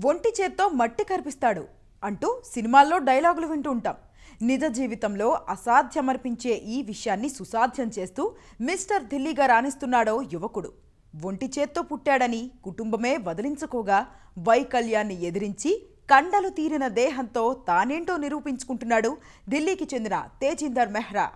ఒంటి చేత్తో మట్టి కరిపిస్తాడు అంటూ సినిమాల్లో డైలాగులు వింటూ ఉంటాం. నిజ జీవితంలో అసాధ్యమర్పించే ఈ విషయాన్ని సుసాధ్యం చేస్తూ మిస్టర్ ఢిల్లీగా రాణిస్తున్నాడో యువకుడు. ఒంటి చేత్తో పుట్టాడని కుటుంబమే వదిలించుకోగా వైకల్యాన్ని ఎదిరించి కండలు తీరిన దేహంతో తానేంటో నిరూపించుకుంటున్నాడు ఢిల్లీకి చెందిన తేజిందర్ మెహ్రా.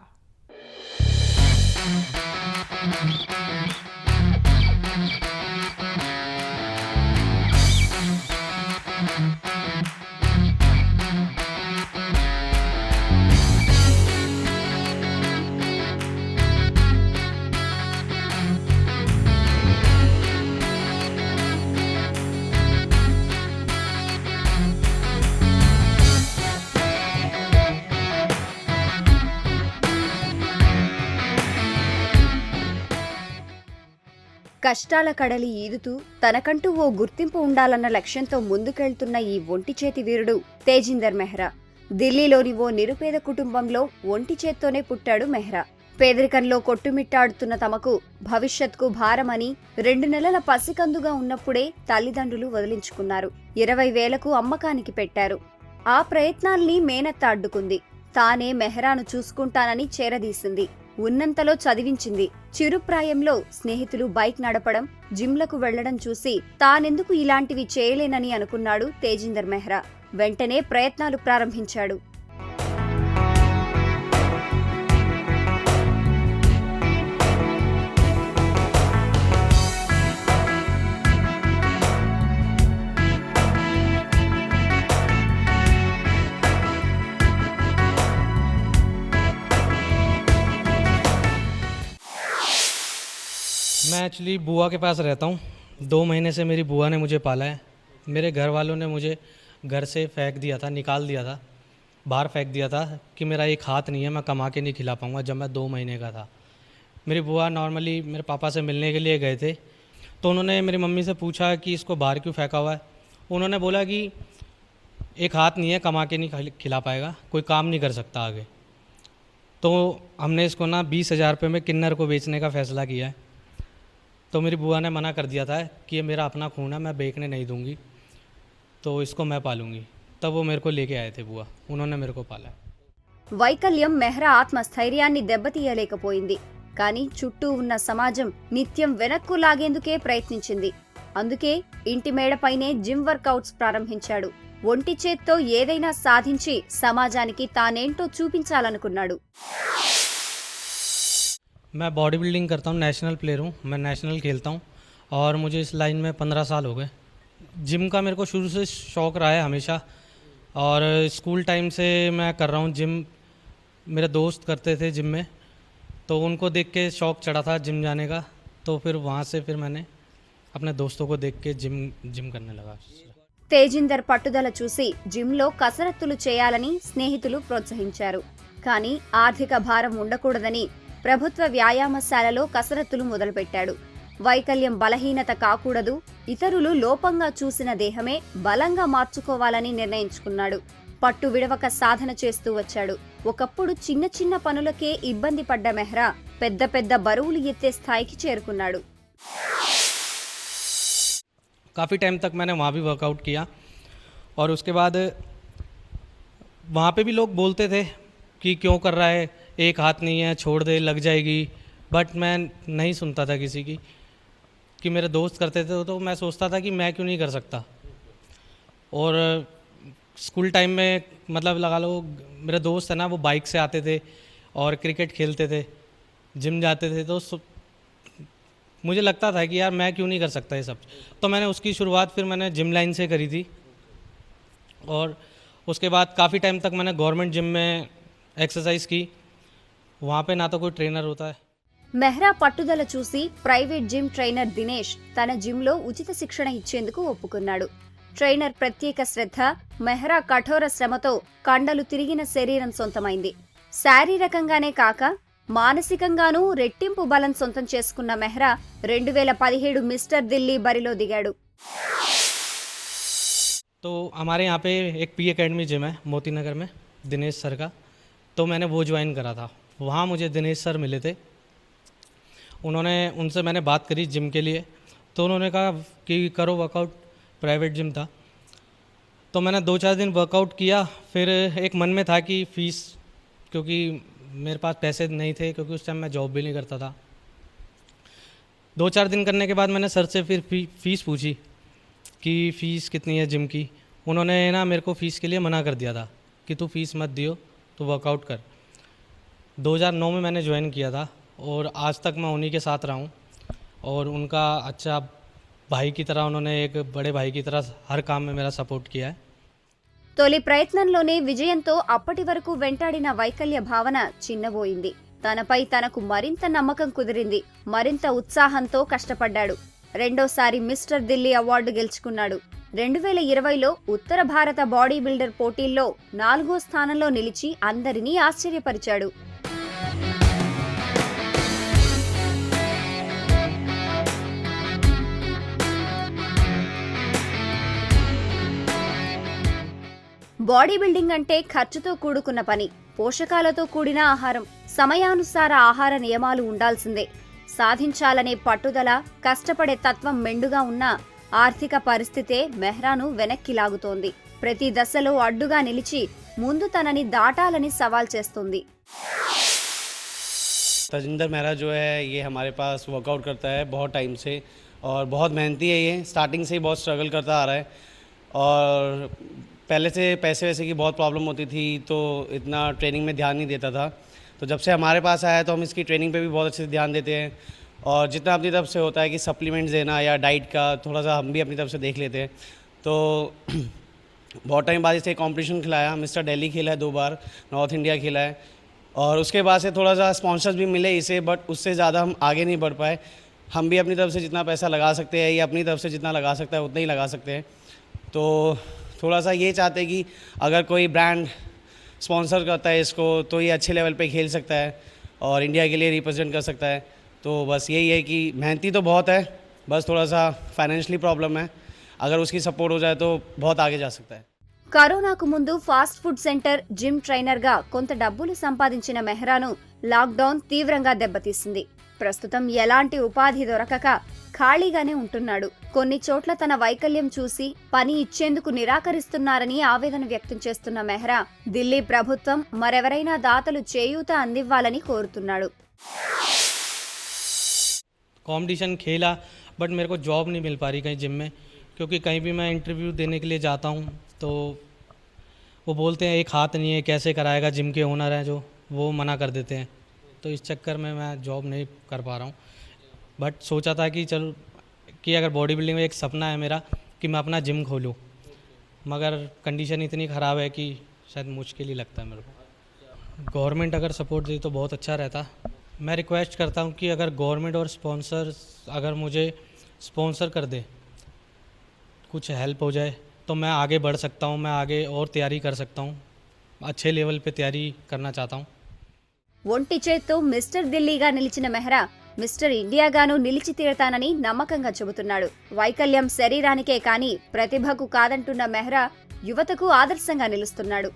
కష్టాల కడలి ఈదుతూ తనకంటూ ఓ గుర్తింపు ఉండాలన్న లక్ష్యంతో ముందుకెళ్తున్న ఈ ఒంటి చేతి వీరుడు తేజిందర్ మెహ్రా. ఢిల్లీలోని ఓ నిరుపేద కుటుంబంలో ఒంటి చేత్తోనే పుట్టాడు మెహ్రా. పేదరికంలో కొట్టుమిట్టాడుతున్న తమకు భవిష్యత్కు భారమని 2 నెలల పసికందుగా ఉన్నప్పుడే తల్లిదండ్రులు వదిలించుకున్నారు. 20,000కు అమ్మకానికి పెట్టారు. ఆ ప్రయత్నాల్ని మేనత్త అడ్డుకుంది. తానే మెహ్రాను చూసుకుంటానని చేరదీసింది. ఉన్నంతలో చదివించింది. చిరుప్రాయంలో స్నేహితులు బైక్ నడపడం, జిమ్లకు వెళ్లడం చూసి తానెందుకు ఇలాంటివి చేయలేనని అనుకున్నాడు తేజిందర్ మెహ్రా. వెంటనే ప్రయత్నాలు ప్రారంభించాడు. मैं एक्चुअली बुआ के पास रहता हूँ। 2 महीने से मेरी बुआ ने मुझे पाला है। मेरे घर वालों ने मुझे घर से फेंक दिया था, निकाल दिया था, बाहर फेंक दिया था कि मेरा एक हाथ नहीं है, मैं कमा के नहीं खिला पाऊँगा। जब मैं 2 महीने का था, मेरी बुआ नॉर्मली मेरे पापा से मिलने के लिए गए थे, तो उन्होंने मेरी मम्मी से पूछा कि इसको बाहर क्यों फेंका हुआ है। उन्होंने बोला कि एक हाथ नहीं है, कमा के नहीं खिला पाएगा, कोई काम नहीं कर सकता आगे। तो हमने इसको ना 20,000 रुपये में किन्नर को बेचने का फ़ैसला किया है। तो मेरी बुआ ने मना कर दिया था कि ये मेरा अपना खून है, मैं बेचने नहीं दूंगी, तो इसको मैं पालूंगी। तब वो मेरे को लेके आए थे बुआ, उन्होंने मेरे को पाला। వైకల్యం మెహ్రా ఆత్మస్థైర్యాన్ని దెబ్బతీయలేకపోయింది. కానీ చుట్టూ ఉన్న సమాజం నిత్యం వెనక్కు లాగేందుకే ప్రయత్నించింది. అందుకే ఇంటి మేడపైనే జిమ్ వర్కౌట్స్ ప్రారంభించాడు. ఒంటి చేత్తో ఏదైనా సాధించి సమాజానికి తానేంటో చూపించాలనుకున్నాడు. मैं बॉडी बिल्डिंग करता हूँ, नेशनल प्लेयर हूँ, मैं नेशनल खेलता हूँ और मुझे इस लाइन में 15 साल हो गए। जिम का मेरे को शुरू से शौक़ रहा है हमेशा, और स्कूल टाइम से मैं कर रहा हूँ जिम। मेरे दोस्त करते थे जिम में, तो उनको देख के शौक़ चढ़ा था जिम जाने का। तो फिर वहाँ से फिर मैंने अपने दोस्तों को देख के जिम करने लगा। తేజిందర్ పట్టుదల చూసి జిమ్లో కసరత్తులు చేయాలని స్నేహితులు ప్రోత్సహించారు. కానీ ఆర్థిక భారం ఉండకూడదని ప్రభుత్వ వ్యాయామశాలలో కసరత్తులు మొదలుపెట్టాడు. వైకల్యం బలహీనత కాకూడదు, ఇతరులు లోపంగా చూసిన దేహమే బలంగా మార్చుకోవాలని నిర్ణయించుకున్నాడు. పట్టు విడవక సాధన చేస్తూ వచ్చాడు. ఒకప్పుడు చిన్న చిన్న పనులకే ఇబ్బంది పడ్డ మెహ్రా పెద్ద పెద్ద బరువులు ఎత్తే స్థాయికి చేరుకున్నాడు. काफ़ी टाइम तक मैंने वहाँ भी वर्कआउट किया, और उसके बाद वहाँ पे भी लोग बोलते थे कि क्यों कर रहा है, एक हाथ नहीं है, छोड़ दे, लग जाएगी। बट मैं नहीं सुनता था किसी की, कि मेरे दोस्त करते थे तो मैं सोचता था कि मैं क्यों नहीं कर सकता। और स्कूल टाइम में मतलब लगा लो, मेरे दोस्त है ना, वो बाइक से आते थे और क्रिकेट खेलते थे, जिम जाते थे, तो मुझे लगता था कि यार मैं क्यों नहीं कर सकता ये सब। तो मैंने उसकी शुरुआत फिर मैंने जिम लाइन से करी थी, और उसके बाद काफ़ी टाइम तक मैंने गवर्नमेंट जिम में एक्सरसाइज की। वहाँ पे ना तो कोई ट्रेनर होता है। మెహ్రా పట్టుదల చూసి ప్రైవేట్ జిమ్ ట్రైనర్ దినేష్ తన జిమ్లో ఉచిత శిక్షణ ఇచ్చేందుకు ఒప్పుకున్నాడు. ట్రైనర్ ప్రత్యేక శ్రద్ధ, మెహ్రా కఠోర శ్రమతో కండలు తిరిగిన శరీరం సొంతమైంది. శారీరకంగానే కాక మానసికంగానూ రెట్టింపు బలం సొంతం చేసుకున్న మెహ్రా 2017 మిస్టర్ ఢిల్లీ బరిలో దిగాడు. तो हमारे यहाँ पे एक पी एकेडमी जिम है मोती नगर में, दिनेश सर का, तो मैंने वो ज्वाइन करा था। वहाँ मुझे दिनेश सर मिले थे, उनसे मैंने बात करी जिम के लिए, तो उन्होंने कहा कि करो वर्कआउट। प्राइवेट जिम था, तो मैंने 2-4 दिन वर्कआउट किया। फिर एक मन में था कि फ़ीस, क्योंकि मेरे पास पैसे नहीं थे, क्योंकि उस टाइम मैं जॉब भी नहीं करता था। 2-4 दिन करने के बाद मैंने सर से फिर फ़ीस पूछी कि फ़ीस कितनी है जिम की। उन्होंने ना मेरे को फ़ीस के लिए मना कर दिया था कि तू फ़ीस मत दियो, तो वर्कआउट कर। 2009 में मैंने ज्वाइन किया था और आज तक मैं उन्हीं के साथ रहा हूँ। और उनका अच्छा भाई की तरह, उन्होंने एक बड़े भाई की तरह हर काम में मेरा सपोर्ट किया है। తొలి ప్రయత్నంలోనే విజయంతో అప్పటి వరకు వెంటాడిన వైకల్య భావన చిన్నబోయింది. తనపై తనకు మరింత నమ్మకం కుదిరింది. మరింత ఉత్సాహంతో కష్టపడ్డాడు. రెండోసారి మిస్టర్ ఢిల్లీ అవార్డు గెలుచుకున్నాడు. 2020లో ఉత్తర భారత బాడీ బిల్డర్ పోటీల్లో 4వ స్థానంలో నిలిచి అందరినీ ఆశ్చర్యపరిచాడు. బాడీ బిల్డింగ్ అంటే ఖర్చుతో కూడుకున్న పని, పోషకాలతో కూడిన ఆహారం, సమయానుసార ఆహార నియమాలు ఉండాల్సిందే. సాధించాలనే పట్టుదల, కష్టపడే తత్వం మెండుగా ఉన్న ఆర్థిక పరిస్థితే మెహ్రాను వెనక్కి లాగుతోంది. ప్రతి దశలో అడ్డుగా నిలిచి ముందు తనని దాటాలని సవాల్ చేస్తుంది. तजिंदर मेहरा जो है ये हमारे पास वर्कआउट करता है बहुत टाइम से और बहुत मेहनती है। ये स्टार्टिंग से ही बहुत स्ट्रगल करता आ रहा है और पहले से पैसे वैसे की बहुत प्रॉब्लम होती थी, तो इतना ट्रेनिंग में ध्यान नहीं देता था। तो जब से हमारे पास आया तो हम इसकी ट्रेनिंग पे भी बहुत अच्छे से ध्यान देते हैं और जितना अपनी तरफ से होता है कि सप्लीमेंट्स देना या डाइट का थोड़ा सा हम भी अपनी तरफ से देख लेते हैं। तो बहुत टाइम बाद इसे कॉम्पिटिशन खिलाया, मिस्टर दिल्ली खेला है 2 बार, नॉर्थ इंडिया खेला है और उसके बाद से थोड़ा सा स्पॉन्सर्स भी मिले इसे, बट उससे ज़्यादा हम आगे नहीं बढ़ पाए। हम भी अपनी तरफ से जितना पैसा लगा सकते हैं या अपनी तरफ से जितना लगा सकता है उतना ही लगा सकते हैं। तो थोड़ा सा ये चाहते हैं कि अगर कोई ब्रांड स्पॉन्सर करता है इसको तो ये अच्छे लेवल पे खेल सकता है और इंडिया के लिए रिप्रेजेंट कर सकता है। तो बस यही है कि मेहनती तो बहुत है, बस थोड़ा सा फाइनेंशियली प्रॉब्लम है। अगर उसकी सपोर्ट हो जाए तो बहुत आगे जा सकता है। కరోనాకు ముందు ఫాస్ట్ ఫుడ్ సెంటర్, జిమ్ ట్రైనర్గా కొంత డబ్బులు సంపాదించిన మెహ్రాను లాక్డౌన్ తీవ్రంగా దెబ్బతీసింది. ప్రస్తుతం ఎలాంటి ఉపాధి దొరకక ఖాళీగానే ఉంటున్నాడు. కొన్ని చోట్ల తన వైకల్యం చూసి పని ఇచ్చేందుకు నిరాకరిస్తున్నారని ఆవేదన వ్యక్తం చేస్తున్న మెహ్రా ఢిల్లీ ప్రభుత్వం మరెవరైనా దాతలు చేయూత అందివ్వాలని కోరుతున్నాడు. कंपटीशन खेला बट मेरे को जॉब नहीं मिल पा रही कहीं जिम में, क्योंकि कहीं भी मैं इंटरव्यू देने के लिए जाता हूँ तो वो बोलते हैं एक हाथ नहीं है, कैसे कराएगा। जिम के ओनर हैं जो, वो मना कर देते हैं। तो इस चक्कर में मैं जॉब नहीं कर पा रहा हूँ। बट सोचा था कि चल कि अगर बॉडी बिल्डिंग में एक सपना है मेरा कि मैं अपना जिम खोलूँ, मगर कंडीशन इतनी ख़राब है कि शायद मुश्किल ही लगता है मेरे को। गवर्नमेंट अगर सपोर्ट दे तो बहुत अच्छा रहता। मैं रिक्वेस्ट करता हूँ कि अगर गवर्नमेंट और स्पॉन्सर अगर मुझे स्पॉन्सर कर दे, कुछ हेल्प हो जाए तो मैं आगे बढ़ सकता हूँ, मैं आगे और तैयारी कर सकता हूँ, अच्छे लेवल पे तैयारी करना चाहता हूँ। ఒంటి చేత్తో మిస్టర్ ఢిల్లీగా నిలిచిన మెహ్రా మిస్టర్ ఇండియాగాను నిలిచి తీరతానని నమ్మకంగా చెబుతున్నాడు. వైకల్యం శరీరానికే కానీ ప్రతిభకు కాదంటున్న మెహ్రా యువతకు ఆదర్శంగా నిలుస్తున్నాడు.